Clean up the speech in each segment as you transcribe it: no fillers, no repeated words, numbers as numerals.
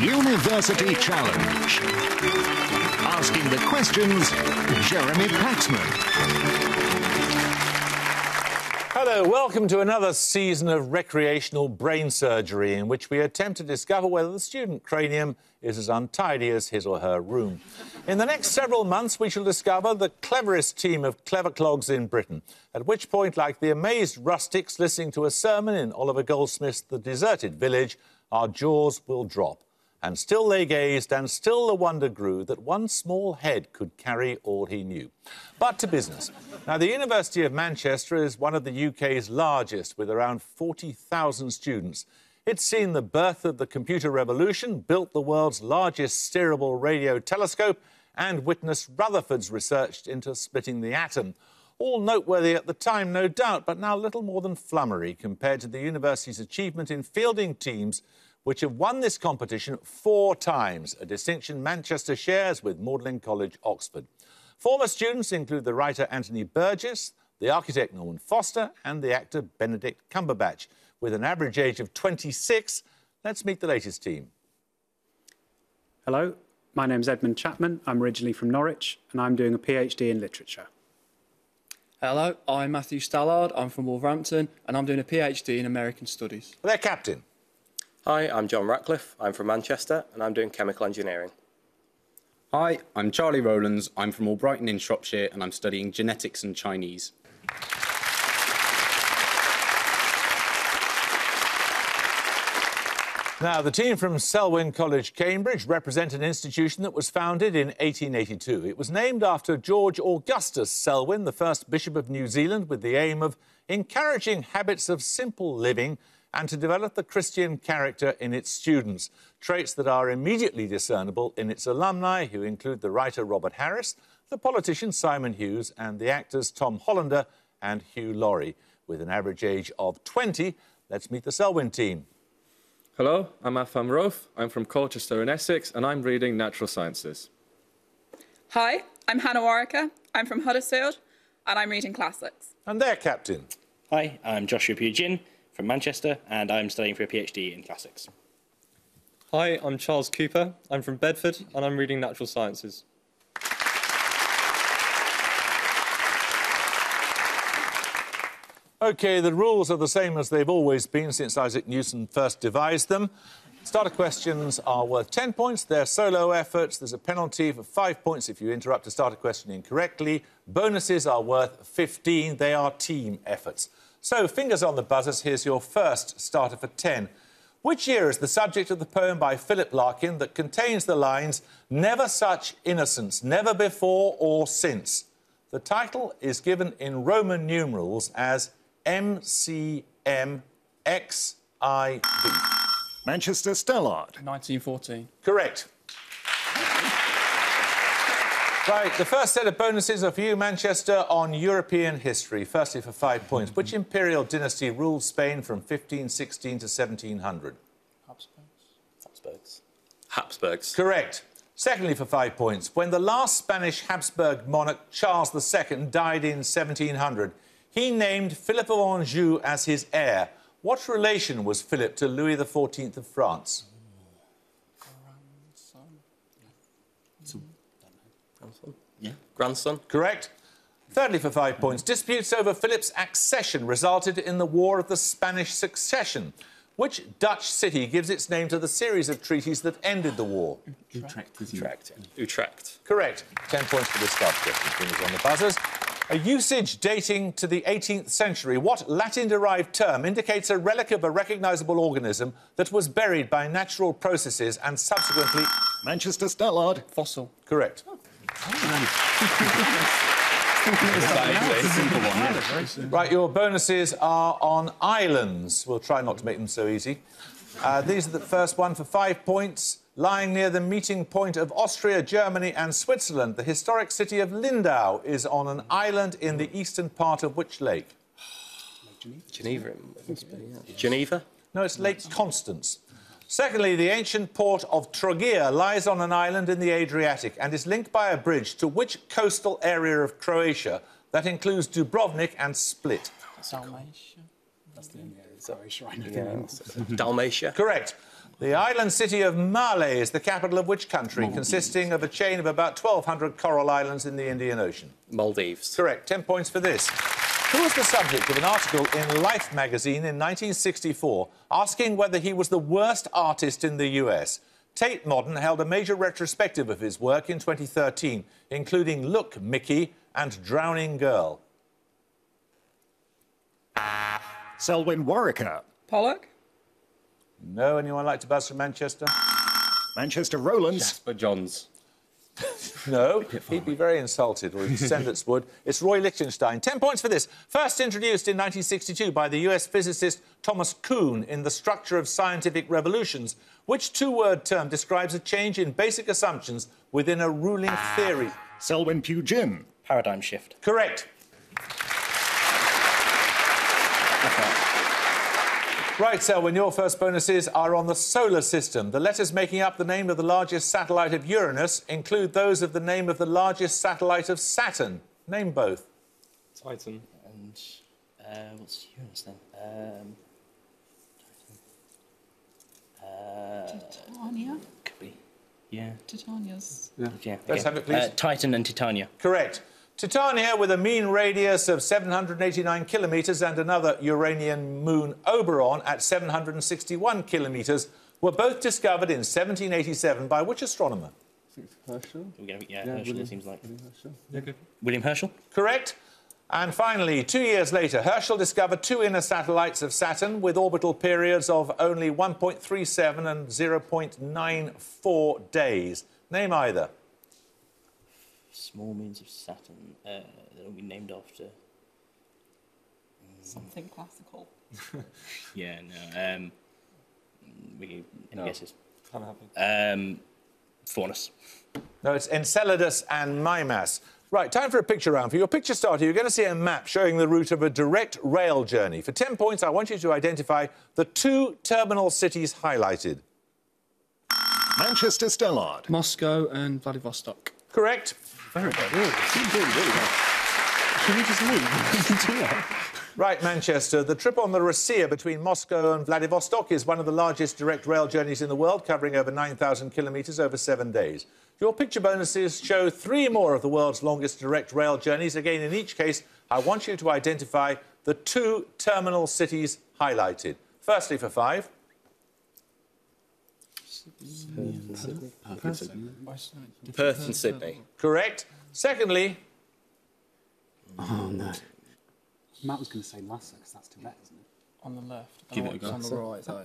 University Challenge. Asking the questions, Jeremy Paxman. Hello, welcome to another season of recreational brain surgery in which we attempt to discover whether the student cranium is as untidy as his or her room. In the next several months, we shall discover the cleverest team of clever clogs in Britain, at which point, like the amazed rustics listening to a sermon in Oliver Goldsmith's The Deserted Village, our jaws will drop. And still they gazed, and still the wonder grew that one small head could carry all he knew. But to business. Now, the University of Manchester is one of the UK's largest, with around 40,000 students. It's seen the birth of the computer revolution, built the world's largest steerable radio telescope, and witnessed Rutherford's research into splitting the atom. All noteworthy at the time, no doubt, but now little more than flummery compared to the university's achievement in fielding teams which have won this competition 4 times, a distinction Manchester shares with Magdalen College, Oxford. Former students include the writer Anthony Burgess, the architect Norman Foster and the actor Benedict Cumberbatch. With an average age of 26, let's meet the latest team. Hello, my name's Edmund Chapman. I'm originally from Norwich and I'm doing a PhD in literature. Hello, I'm Matthew Stallard. I'm from Wolverhampton and I'm doing a PhD in American Studies. Their captain. Hi, I'm John Ratcliffe. I'm from Manchester and I'm doing chemical engineering. Hi, I'm Charlie Rowlands. I'm from Albrighton in Shropshire and I'm studying genetics and Chinese. Now, the team from Selwyn-Cambridge represent an institution that was founded in 1882. It was named after George Augustus Selwyn, the first Bishop of New Zealand, with the aim of encouraging habits of simple living and to develop the Christian character in its students, traits that are immediately discernible in its alumni, who include the writer Robert Harris, the politician Simon Hughes and the actors Tom Hollander and Hugh Laurie. With an average age of 20, let's meet the Selwyn team. Hello, I'm Afam Roth. I'm from Colchester in Essex and I'm reading Natural Sciences. Hi, I'm Hannah Warwicker. I'm from Huddersfield and I'm reading Classics. And their captain. Hi, I'm Joshua Pugin from Manchester and I'm studying for a PhD in Classics. Hi, I'm Charles Cooper. I'm from Bedford and I'm reading Natural Sciences. OK, the rules are the same as they've always been since Isaac Newton first devised them. Starter questions are worth 10 points. They're solo efforts. There's a penalty for 5 points if you interrupt a starter question incorrectly. Bonuses are worth 15. They are team efforts. So, fingers on the buzzers, here's your first starter for 10. Which year is the subject of the poem by Philip Larkin that contains the lines, "Never such innocence, never before or since"? The title is given in Roman numerals as MCMXIV. Manchester Stallard. 1914. Correct. Right, the first set of bonuses are for you, Manchester, on European history. Firstly, for 5 points. Which imperial dynasty ruled Spain from 1516 to 1700? Habsburgs. Correct. Secondly, for 5 points. When the last Spanish Habsburg monarch, Charles II, died in 1700, he named Philip of Anjou as his heir. What relation was Philip to Louis XIV of France? Grandson. Correct. Thirdly, for 5 points. Disputes over Philip's accession resulted in the War of the Spanish Succession. Which Dutch city gives its name to the series of treaties that ended the war? Utrecht. Correct. 10 points for this starter question. Fingers on the buzzers. A usage dating to the 18th century, what Latin-derived term indicates a relic of a recognisable organism that was buried by natural processes and subsequently... Manchester Stallard. Fossil. Correct. Right, your bonuses are on islands. We'll try not to make them so easy. These are the first one for 5 points. Lying near the meeting point of Austria, Germany and Switzerland, the historic city of Lindau is on an island in the eastern part of which lake? Geneva. Geneva? No, it's Lake Constance. Secondly, the ancient port of Trogir lies on an island in the Adriatic and is linked by a bridge to which coastal area of Croatia that includes Dubrovnik and Split? Dalmatia. That's the only area shrine. Dalmatia. Correct. The island city of Male is the capital of which country, consisting of a chain of about 1,200 coral islands in the Indian Ocean? Maldives. Correct. 10 points for this. Who was the subject of an article in Life magazine in 1964 asking whether he was the worst artist in the US? Tate Modern held a major retrospective of his work in 2013, including Look, Mickey and Drowning Girl. Selwyn-Warwicker. Pollock. No, anyone like to buzz from Manchester? Manchester Rowlands. Jasper Johns. No, he'd be very insulted, or his descendants would. It's Roy Lichtenstein. 10 points for this. First introduced in 1962 by the US physicist Thomas Kuhn in The Structure of Scientific Revolutions, which two-word term describes a change in basic assumptions within a ruling theory? Selwyn-Pugin. Paradigm shift. Correct. Right, Selwyn, your first bonuses are on the solar system. The letters making up the name of the largest satellite of Uranus include those of the name of the largest satellite of Saturn. Name both. Titan. And what's Uranus then? Titania. Could be. Yeah. Titania's. Yeah. Let's have it, please. Titan and Titania. Correct. Titania, with a mean radius of 789 kilometres and another Uranian moon, Oberon, at 761 kilometres, were both discovered in 1787 by which astronomer? Herschel. Yeah, Herschel seems like. Yeah, good. William Herschel. Correct. And finally, 2 years later, Herschel discovered two inner satellites of Saturn with orbital periods of only 1.37 and 0.94 days. Name either. Small moons of Saturn. That'll be named after. Something classical. Yeah, no. Any guesses? Can't happen. Faunus. No, it's Enceladus and Mimas. Right, time for a picture round. For your picture starter, you're going to see a map showing the route of a direct rail journey. For 10 points, I want you to identify the two terminal cities highlighted. Manchester Stellard. Moscow and Vladivostok. Correct. Very good. You're doing really well. Can you just leave? Right, Manchester. The trip on the Rossiya between Moscow and Vladivostok is one of the largest direct rail journeys in the world, covering over 9,000 kilometres over 7 days. Your picture bonuses show three more of the world's longest direct rail journeys. Again, in each case, I want you to identify the two terminal cities highlighted. Firstly, for 5. Perth and Sydney. Correct. Secondly, Oh, no. Matt was going to say Lhasa, because that's Tibet, isn't it? On the left. Give it a go. On the right, though.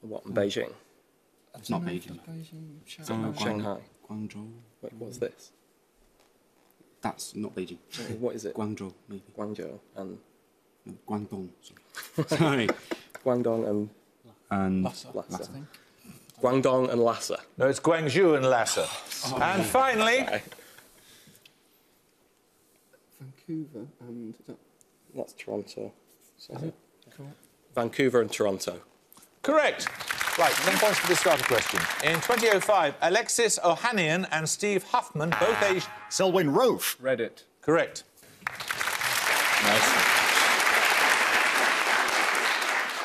What, in Beijing? It's not Beijing. Shanghai. Guangzhou. Wait, what's this? That's not Beijing. What is it? Guangzhou, maybe. Guangzhou and... No, Guangdong, sorry. Sorry. Guangdong and Lhasa. Lhasa. Guangdong and Lhasa. no, it's Guangzhou and Lhasa. And finally, Vancouver and... That's Toronto. Vancouver and Toronto. correct. Right, 10 points for this starter question. In 2005, Alexis Ohanian and Steve Huffman, both aged... Selwyn-Rofe. Reddit. Correct. Nice.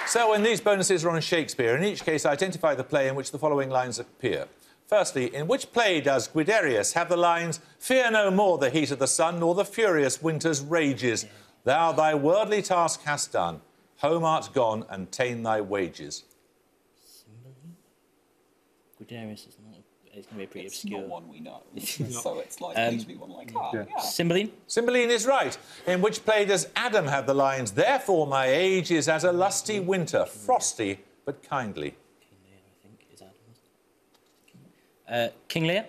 So, when these bonuses are on Shakespeare, in each case, identify the play in which the following lines appear. Firstly, in which play does Guiderius have the lines, "Fear no more the heat of the sun, nor the furious winter's rages. Thou thy worldly task hast done, home art gone, and ta'en thy wages"? Guiderius is not. It's going to be pretty It's obscure. not one we know. So it's likely to be one like, yeah. Cymbeline. Cymbeline is right. In which play does Adam have the lines, "Therefore my age is as a lusty winter, frosty but kindly"? King Lear, I think, is Adam. King Lear.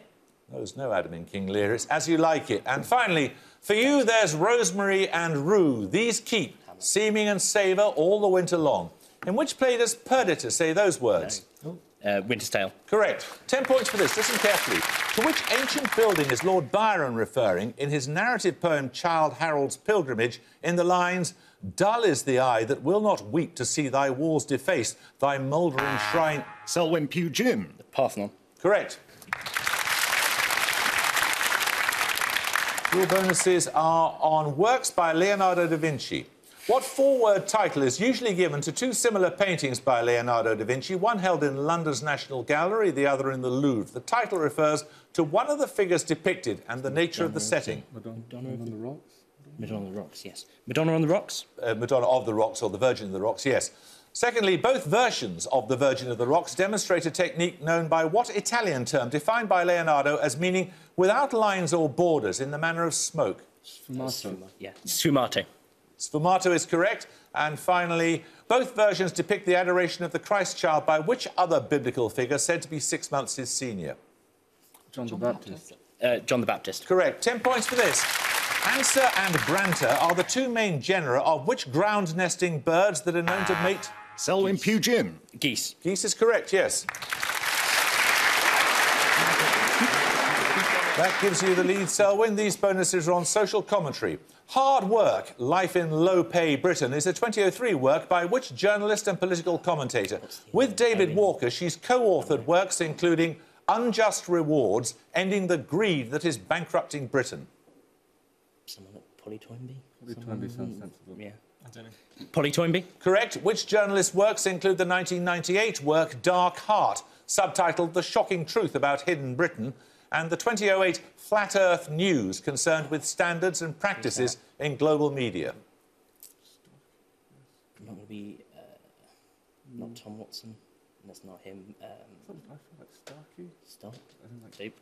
There's no Adam in King Lear. It's "As You Like It." And finally, for you there's rosemary and rue. These keep seeming and savour all the winter long. In which play does Perdita say those words? Winter's Tale. Correct. 10 points for this. Listen carefully. To which ancient building is Lord Byron referring in his narrative poem Childe Harold's Pilgrimage in the lines, "Dull is the eye that will not weep to see thy walls defaced, thy mouldering shrine..." Selwyn-Pugin. The Parthenon. Correct. Your bonuses are on works by Leonardo da Vinci. What four-word title is usually given to two similar paintings by Leonardo da Vinci, one held in London's National Gallery, the other in the Louvre? The title refers to one of the figures depicted and the nature of the setting. Madonna on the Rocks? Madonna on the Rocks, yes. Madonna on the Rocks? Madonna of the Rocks, or the Virgin of the Rocks, yes. Secondly, both versions of the Virgin of the Rocks demonstrate a technique known by what Italian term, defined by Leonardo as meaning without lines or borders, in the manner of smoke? Sfumato. Yeah, sfumato. Sfumato is correct. And finally, both versions depict the adoration of the Christ child by which other biblical figure said to be 6 months his senior? John the Baptist. John the Baptist. Correct. 10 points for this. Anser and Branter are the two main genera of which ground-nesting birds that are known to mate? Selwyn-Cambridge. Geese. Geese is correct, yes. That gives you the lead, Selwyn. These bonuses are on social commentary. Hard Work, Life in Low-Pay Britain is a 2003 work by which journalist and political commentator? With David Walker, she's co-authored works including Unjust Rewards, Ending the Greed That is Bankrupting Britain. Someone at Polly Toynbee? Polly Toynbee sounds sensible. Yeah. I don't know. Polly Toynbee? Correct. Which journalist works include the 1998 work Dark Heart, subtitled The Shocking Truth About Hidden Britain, and the 2008 Flat Earth News, concerned with standards and practices in global media? Not going to be... not Tom Watson. That's not him. I feel like Starkey. Stark? I think like... Nope.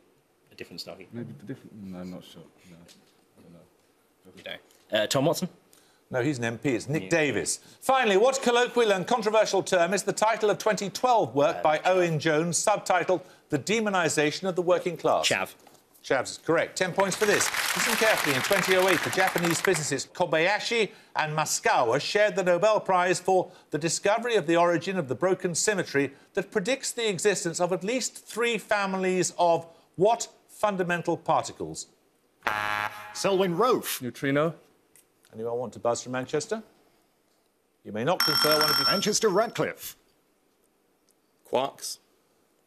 A different Starkey. Maybe the different... No, I'm not sure. No, I don't know. You know. Tom Watson? No, he's an MP. It's Nick Davis. Finally, what colloquial and controversial term is the title of 2012 work by Owen Jones, subtitled The Demonisation of the Working Class? Chav. Chavs is correct. 10 points for this. Listen carefully. In 2008, the Japanese physicists Kobayashi and Masukawa shared the Nobel Prize for the discovery of the origin of the broken symmetry that predicts the existence of at least 3 families of what fundamental particles? Selwyn-Rofe. Neutrino. Anyone want to buzz from Manchester? You may not confer one of your... Manchester Radcliffe. Quarks.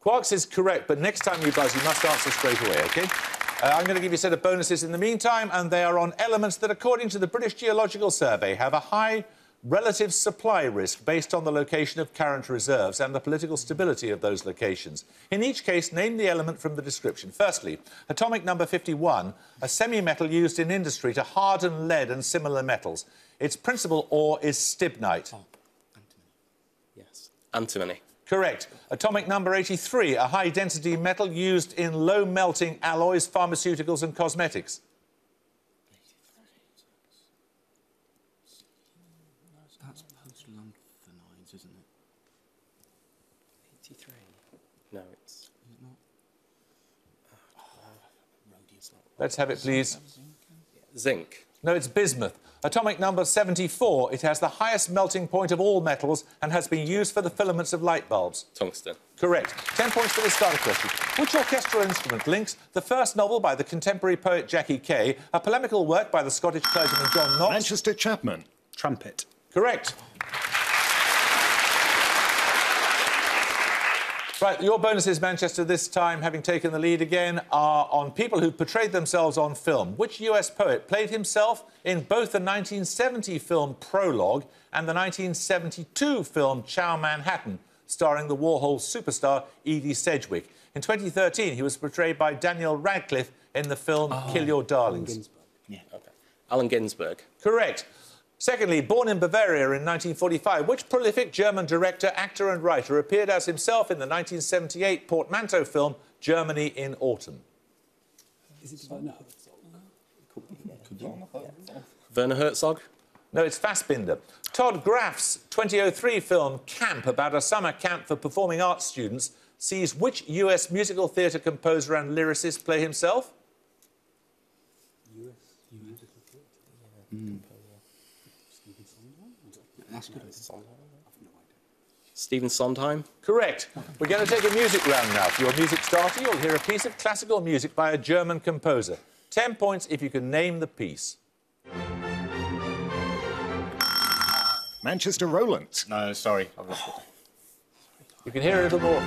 Quarks is correct, but next time you buzz, you must answer straight away, OK? I'm going to give you a set of bonuses in the meantime, and they are on elements that, according to the British Geological Survey, have a high relative supply risk based on the location of current reserves and the political stability of those locations. In each case, name the element from the description. Firstly, atomic number 51, a semi-metal used in industry to harden lead and similar metals. Its principal ore is stibnite. Oh, antimony. Yes. Antimony. Correct. Atomic number 83, a high-density metal used in low-melting alloys, pharmaceuticals and cosmetics. That's post-lanthanides, isn't it? 83. No, it's... Is it not? Rhodium's not. Let's have it, please. Zinc. No, it's bismuth. Atomic number 74, it has the highest melting point of all metals and has been used for the filaments of light bulbs. Tungsten. Correct. 10 points for this starter question. Which orchestral instrument links the first novel by the contemporary poet Jackie Kay, a polemical work by the Scottish clergyman John Knox? Manchester Chapman. Trumpet. Correct. Right, your bonuses, Manchester, this time, having taken the lead again, are on people who portrayed themselves on film. Which US poet played himself in both the 1970 film Prologue and the 1972 film Chow Manhattan, starring the Warhol superstar Edie Sedgwick? In 2013, he was portrayed by Daniel Radcliffe in the film Kill Your Darlings. Yeah. Okay. Allen Ginsberg. Correct. Secondly, born in Bavaria in 1945, which prolific German director, actor and writer appeared as himself in the 1978 portmanteau film Germany in Autumn? Is it Werner Herzog? Werner Herzog. No, it's Fassbinder. Todd Graff's 2003 film Camp, about a summer camp for performing arts students, sees which US musical theatre composer and lyricist play himself? US musical theatre? That's good. Stephen Sondheim. Correct. We're going to take a music round now. For your music starter, you'll hear a piece of classical music by a German composer. 10 points if you can name the piece. Manchester Rowlands. No, sorry. I've lost it. You can hear a little more.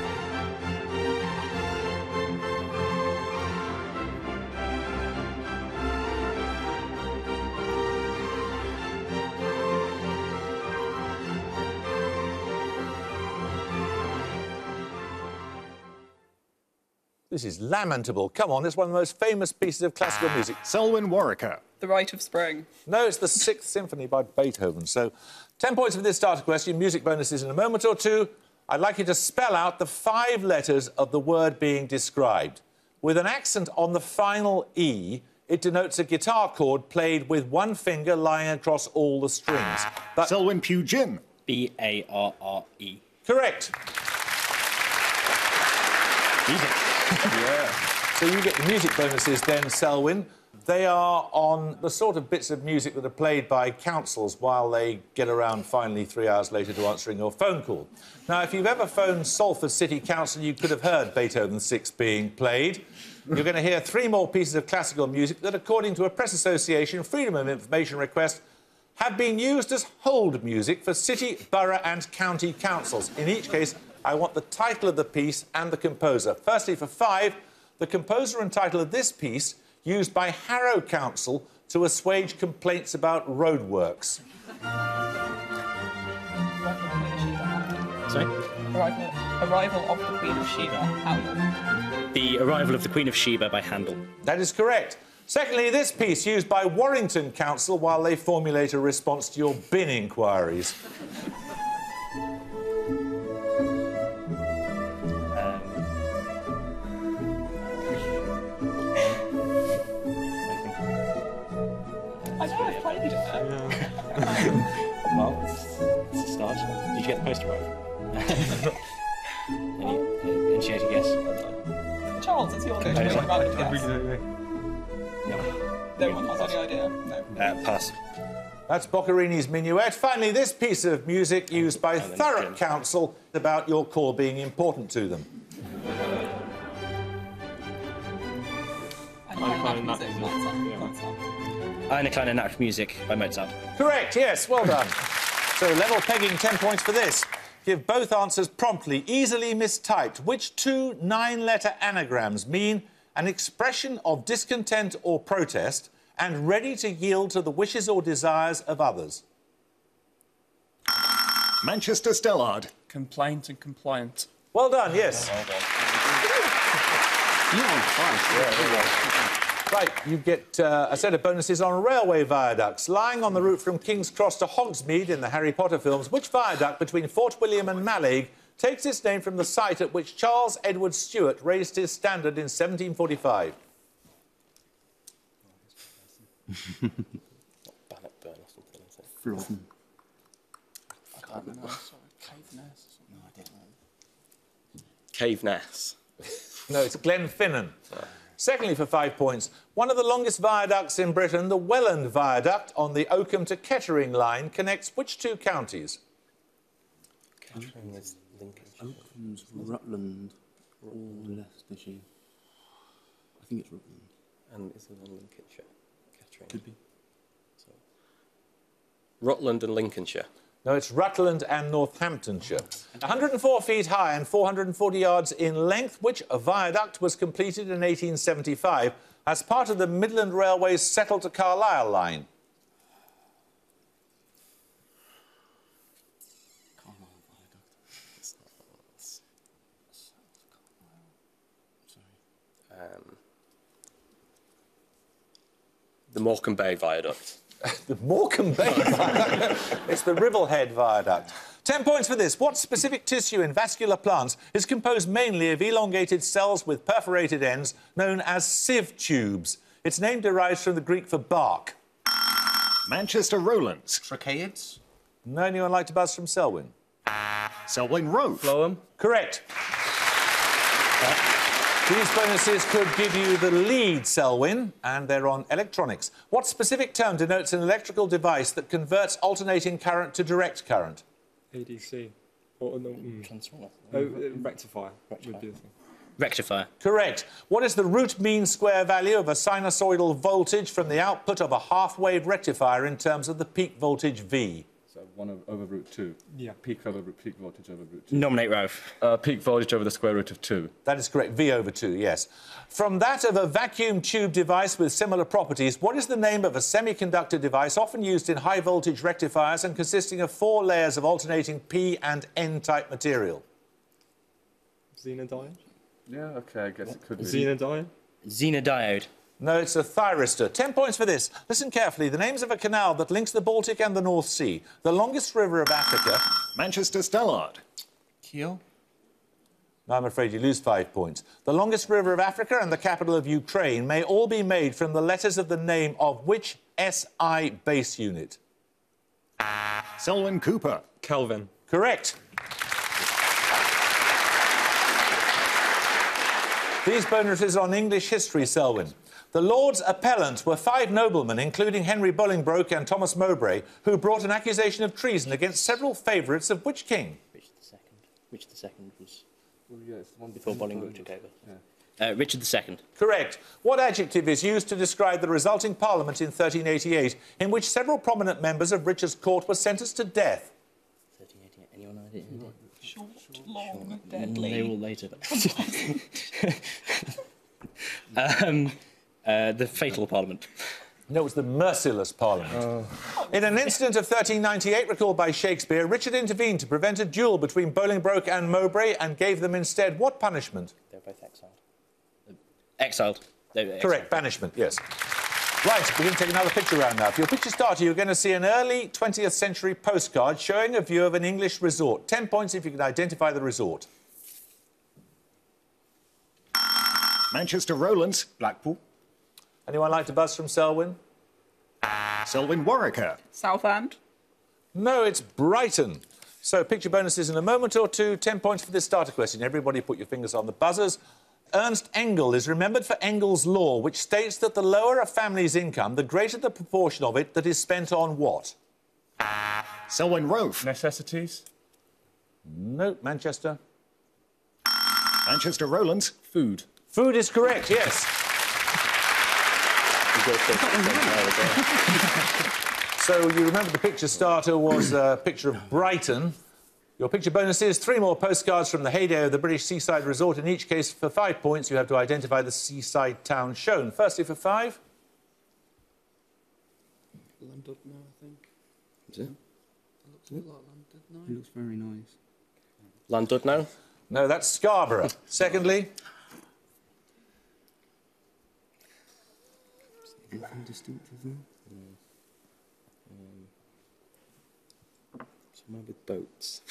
This is lamentable. Come on, it's one of the most famous pieces of classical music. Selwyn-Warwicker. The Rite of Spring. No, it's the Sixth Symphony by Beethoven. So 10 points for this starter question. Music bonuses in a moment or two. I'd like you to spell out the 5 letters of the word being described. With an accent on the final E, it denotes a guitar chord played with one finger lying across all the strings. But Selwyn-Pugin. B-A-R-R-E. correct. Yeah. So you get the music bonuses then, Selwyn. They are on the sort of bits of music that are played by councils while they get around finally 3 hours later to answering your phone call. Now, if you've ever phoned Salford City Council, you could have heard Beethoven 6 being played. You're going to hear 3 more pieces of classical music that, according to a Press Association Freedom of Information request, have been used as hold music for city, borough and county councils. In each case, I want the title of the piece and the composer. Firstly, for 5, the composer and title of this piece used by Harrow Council to assuage complaints about roadworks. Sorry? Arrival of the Queen of Sheba. Handel. The Arrival of the Queen of Sheba by Handel. That is correct. Secondly, this piece used by Warrington Council while they formulate a response to your bin inquiries. I know I've played it. Well, it's a start. Did you get the poster right? Any initiating guess? Charles, it's your turn. Would you rather guess? No. No one has any idea. No. Pass. That's Boccherini's Minuet. Finally, this piece of music used by Thurrock Council about your call being important to them. Eine kleine Nachtmusik by Mozart. Correct, yes, well done. So level pegging, 10 points for this. Give both answers promptly, easily mistyped. Which 2 9-letter anagrams mean an expression of discontent or protest and ready to yield to the wishes or desires of others? Manchester Stellard. Complaint and compliant. Well done, yes. Right, you get a set of bonuses on railway viaducts. Lying on the route from King's Cross to Hogsmeade in the Harry Potter films, which viaduct between Fort William and Mallaig takes its name from the site at which Charles Edward Stuart raised his standard in 1745? Flodden. I can't remember. Caveness. No, I didn't know. Caveness. No, it's Glenfinnan. Secondly, for 5 points, one of the longest viaducts in Britain, the Welland Viaduct on the Oakham to Kettering line, connects which 2 counties? Kettering is Lincolnshire. Oakham's Rutland or Leicestershire. I think it's Rutland. And is it in Lincolnshire? Kettering. Could be. So, Rutland and Lincolnshire. No, it's Rutland and Northamptonshire. 104 feet high and 440 yards in length, which viaduct was completed in 1875 as part of the Midland Railway's Settle to Carlisle line. The Morecambe Bay Viaduct. The Morecambe Bay Viaduct. It's the Ribblehead Viaduct. 10 points for this. What specific tissue in vascular plants is composed mainly of elongated cells with perforated ends known as sieve tubes? Its name derives from the Greek for bark. Manchester Rowlands. Tracheids? No, anyone like to buzz from Selwyn? Selwyn Road. Floam. Correct. These bonuses could give you the lead, Selwyn, and they're on electronics. What specific term denotes an electrical device that converts alternating current to direct current? ADC. Or no, Transformer. rectifier. Would be the thing. Rectifier. Correct. What is the root mean square value of a sinusoidal voltage from the output of a half-wave rectifier in terms of the peak voltage V? So 1 over root 2. Yeah. Peak voltage over root 2. Nominate Ralph. Peak voltage over the square root of 2. That is correct. V over 2, yes. From that of a vacuum tube device with similar properties, what is the name of a semiconductor device often used in high-voltage rectifiers and consisting of 4 layers of alternating P and N-type material? Xenodiode? Yeah, okay, I guess it could be. Xenodione? Xenodiode. No, it's a thyristor. 10 points for this. Listen carefully. The names of a canal that links the Baltic and the North Sea. The longest river of Africa. Manchester Stallard. Kiel. No, I'm afraid you lose 5 points. The longest river of Africa and the capital of Ukraine may all be made from the letters of the name of which SI base unit? Selwyn Cooper. Kelvin. Correct. These bonuses on English history, Selwyn. The Lords Appellant were 5 noblemen, including Henry Bolingbroke and Thomas Mowbray, who brought an accusation of treason against several favourites of which king? Richard II. Richard II was Well, yeah, it's the one before Bolingbroke took over. Yeah. Richard II. Correct. What adjective is used to describe the resulting parliament in 1388, in which several prominent members of Richard's court were sentenced to death? 1388. Anyone idea? Short, long, deadly. They were all later. The fatal parliament. No, it was the merciless parliament. In an incident of 1398 recalled by Shakespeare, Richard intervened to prevent a duel between Bolingbroke and Mowbray and gave them instead what punishment? They were both exiled. Exiled. They were exiled. Correct, banishment, yes. Right, we're going to take another picture round now. For your picture starter, you're going to see an early 20th century postcard showing a view of an English resort. 10 points if you can identify the resort. Manchester Rowlands. Blackpool. Anyone like to buzz from Selwyn? Selwyn Warwicker. Southend. No, it's Brighton. So, picture bonuses in a moment or two. 10 points for this starter question. Everybody put your fingers on the buzzers. Ernst Engel is remembered for Engel's law, which states that the lower a family's income, the greater the proportion of it that is spent on what? Selwyn Rofe. Necessities? No, Manchester. Manchester Rowlands. Food. Food is correct, yes. So you remember the picture starter was a picture of Brighton. Your picture bonus is 3 more postcards from the heyday of the British seaside resort. In each case, for 5 points, you have to identify the seaside town shown. Firstly, for 5. Llandudno, I think. Is it? It looks a bit like Llandudno. It looks very nice. Llandudno. No, that's Scarborough. Secondly, Anything distinctive there? Somewhere with boats.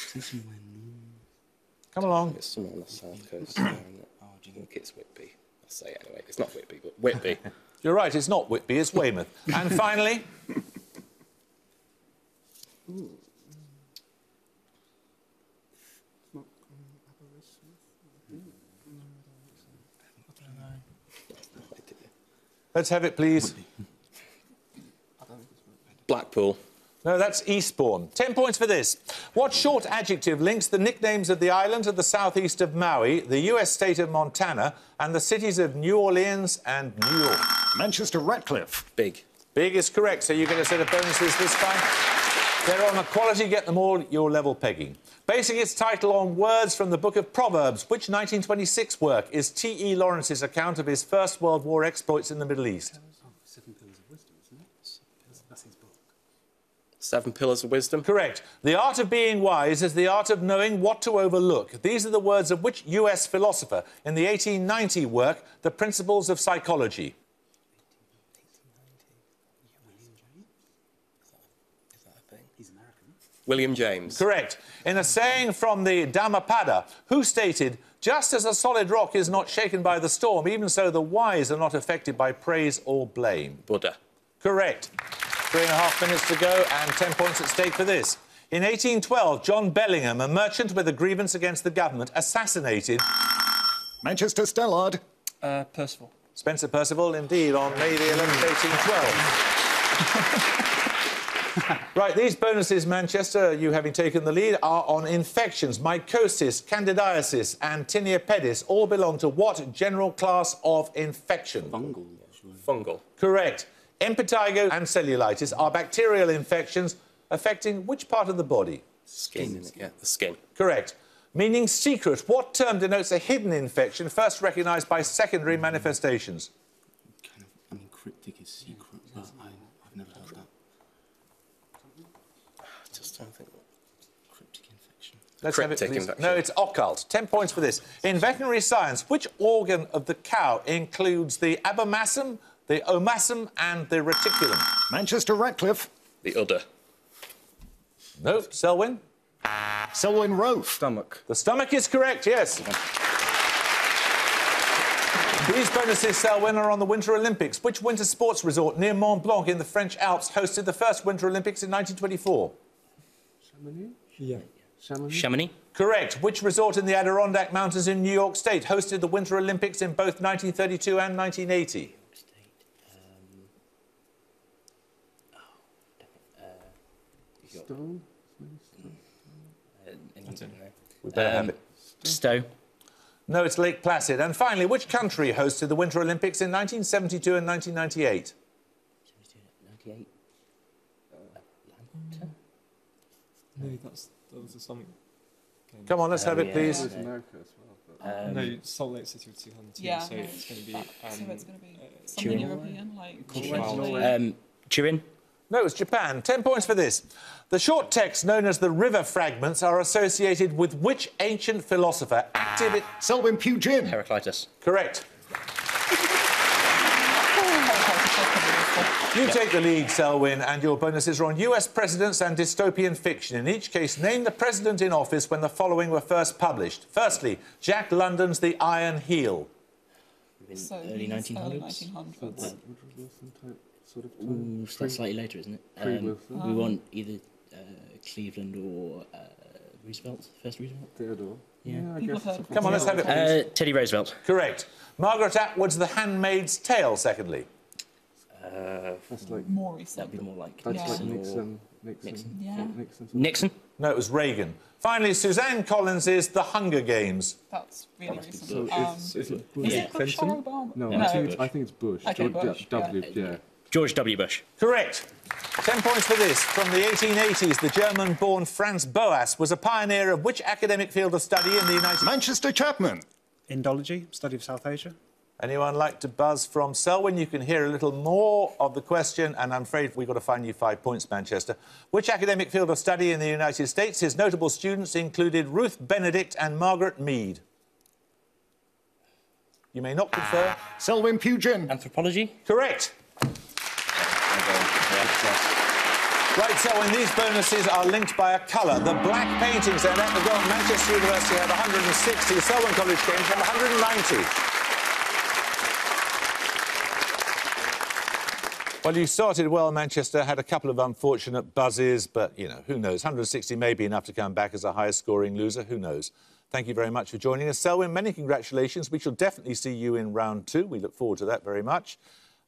come along. It's somewhere on the south coast. Isn't it? Oh, do you think it's Whitby? I'll say it anyway. It's not Whitby, but Whitby. You're right, it's not Whitby, it's Weymouth. And finally, let's have it, please. Blackpool. No, that's Eastbourne. 10 points for this. What short adjective links the nicknames of the island to the southeast of Maui, the US state of Montana, and the cities of New Orleans and New York? Manchester Ratcliffe. Big. Big is correct, so you get a set of bonuses this time. They're on equality, get them all, you're level pegging. Basing its title on words from the Book of Proverbs, which 1926 work is T.E. Lawrence's account of his First World War exploits in the Middle East? Seven Pillars of Wisdom, isn't it? That's his book. 7 Pillars of Wisdom. Correct. The art of being wise is the art of knowing what to overlook. These are the words of which US philosopher in the 1890 work, The Principles of Psychology? He's American. William James. Correct. In a saying from the Dhammapada, who stated, just as a solid rock is not shaken by the storm, even so the wise are not affected by praise or blame? Buddha. Correct. 3.5 minutes to go and 10 points at stake for this. In 1812, John Bellingham, a merchant with a grievance against the government, assassinated... Manchester Stallard. Percival. Spencer Percival, indeed, on May the 11th, 1812. Right, these bonuses, Manchester, you having taken the lead, are on infections. Mycosis, candidiasis and tinea pedis all belong to what general class of infection? Fungal. Fungal. Correct. Impetigo and cellulitis are bacterial infections affecting which part of the body? Skin, isn't it? Yeah, the skin. Correct. Meaning secret, what term denotes a hidden infection first recognised by secondary manifestations? Kind of, I mean, cryptic is secret, but I've never heard that. Just trying to think. Cryptic infection. Let's have it, Cryptic please. infection. No, it's occult. 10 points for this. In veterinary science, which organ of the cow includes the abomasum, the omasum and the reticulum? Manchester Ratcliffe. The udder. No, Selwyn? Selwyn Roaf. Stomach. The stomach is correct, yes. These bonuses, Selwyn, are on the Winter Olympics. Which winter sports resort near Mont Blanc in the French Alps hosted the first Winter Olympics in 1924? Chamonix? Yeah. Chamonix? Chamonix. Correct. Which resort in the Adirondack Mountains in New York State hosted the Winter Olympics in both 1932 and 1980? Stone? We better have it. Stowe. No, it's Lake Placid. And finally, which country hosted the Winter Olympics in 1972 and 1998? 98. No, that was a something. Come on, let's have it, please. There's America as well. But... No, Salt Lake City was 2002, Yeah, so no. it's going to be. So it's going to be something European, like Turin. No, it's Japan. 10 points for this. The short texts known as the river fragments are associated with which ancient philosopher active at... Selwyn Pugin. Heraclitus. Correct. You take the lead, Selwyn, and your bonuses are on US presidents and dystopian fiction. In each case, name the president in office when the following were first published. Firstly, Jack London's The Iron Heel. So Early 1900s. Early 1900s. Sort of Ooh, so that's slightly later, isn't it? We want either Cleveland or Roosevelt, first Roosevelt. Theodore. Yeah. I People guess heard it's of Come on, let's have it, please. Teddy Roosevelt. Correct. Margaret Atwood's The Handmaid's Tale, secondly. that's like More recent. That'd be more like that's like Nixon. Nixon. Yeah. Nixon. Nixon. No, it was Reagan. Finally, Suzanne Collins's The Hunger Games. That's really recent. So is it Bush? Is it Bush or Obama? No, I think it's Bush. Okay, George Bush, W. yeah. Yeah. George W. Bush. Correct. 10 points for this. From the 1880s, the German-born Franz Boas was a pioneer of which academic field of study in the United States? Manchester Chapman. Indology, study of South Asia. Anyone like to buzz from Selwyn? You can hear a little more of the question, and I'm afraid we've got to find you 5 points, Manchester. Which academic field of study in the United States? His notable students included Ruth Benedict and Margaret Mead. You may not confer. Selwyn Pugin. Anthropology. Correct. Right, so when these bonuses are linked by a colour, the black paintings then at the goal, Manchester University had 160, Selwyn College Cambridge had 190. Well, you started well, Manchester, had a couple of unfortunate buzzes, but, you know, who knows? 160 may be enough to come back as a highest-scoring loser. Who knows? Thank you very much for joining us. Selwyn, many congratulations. We shall definitely see you in round 2. We look forward to that very much.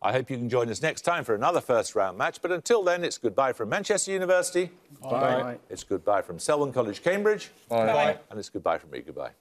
I hope you can join us next time for another first-round match. But until then, it's goodbye from Manchester University. Bye. It's goodbye from Selwyn College, Cambridge. Bye. And it's goodbye from me. Goodbye.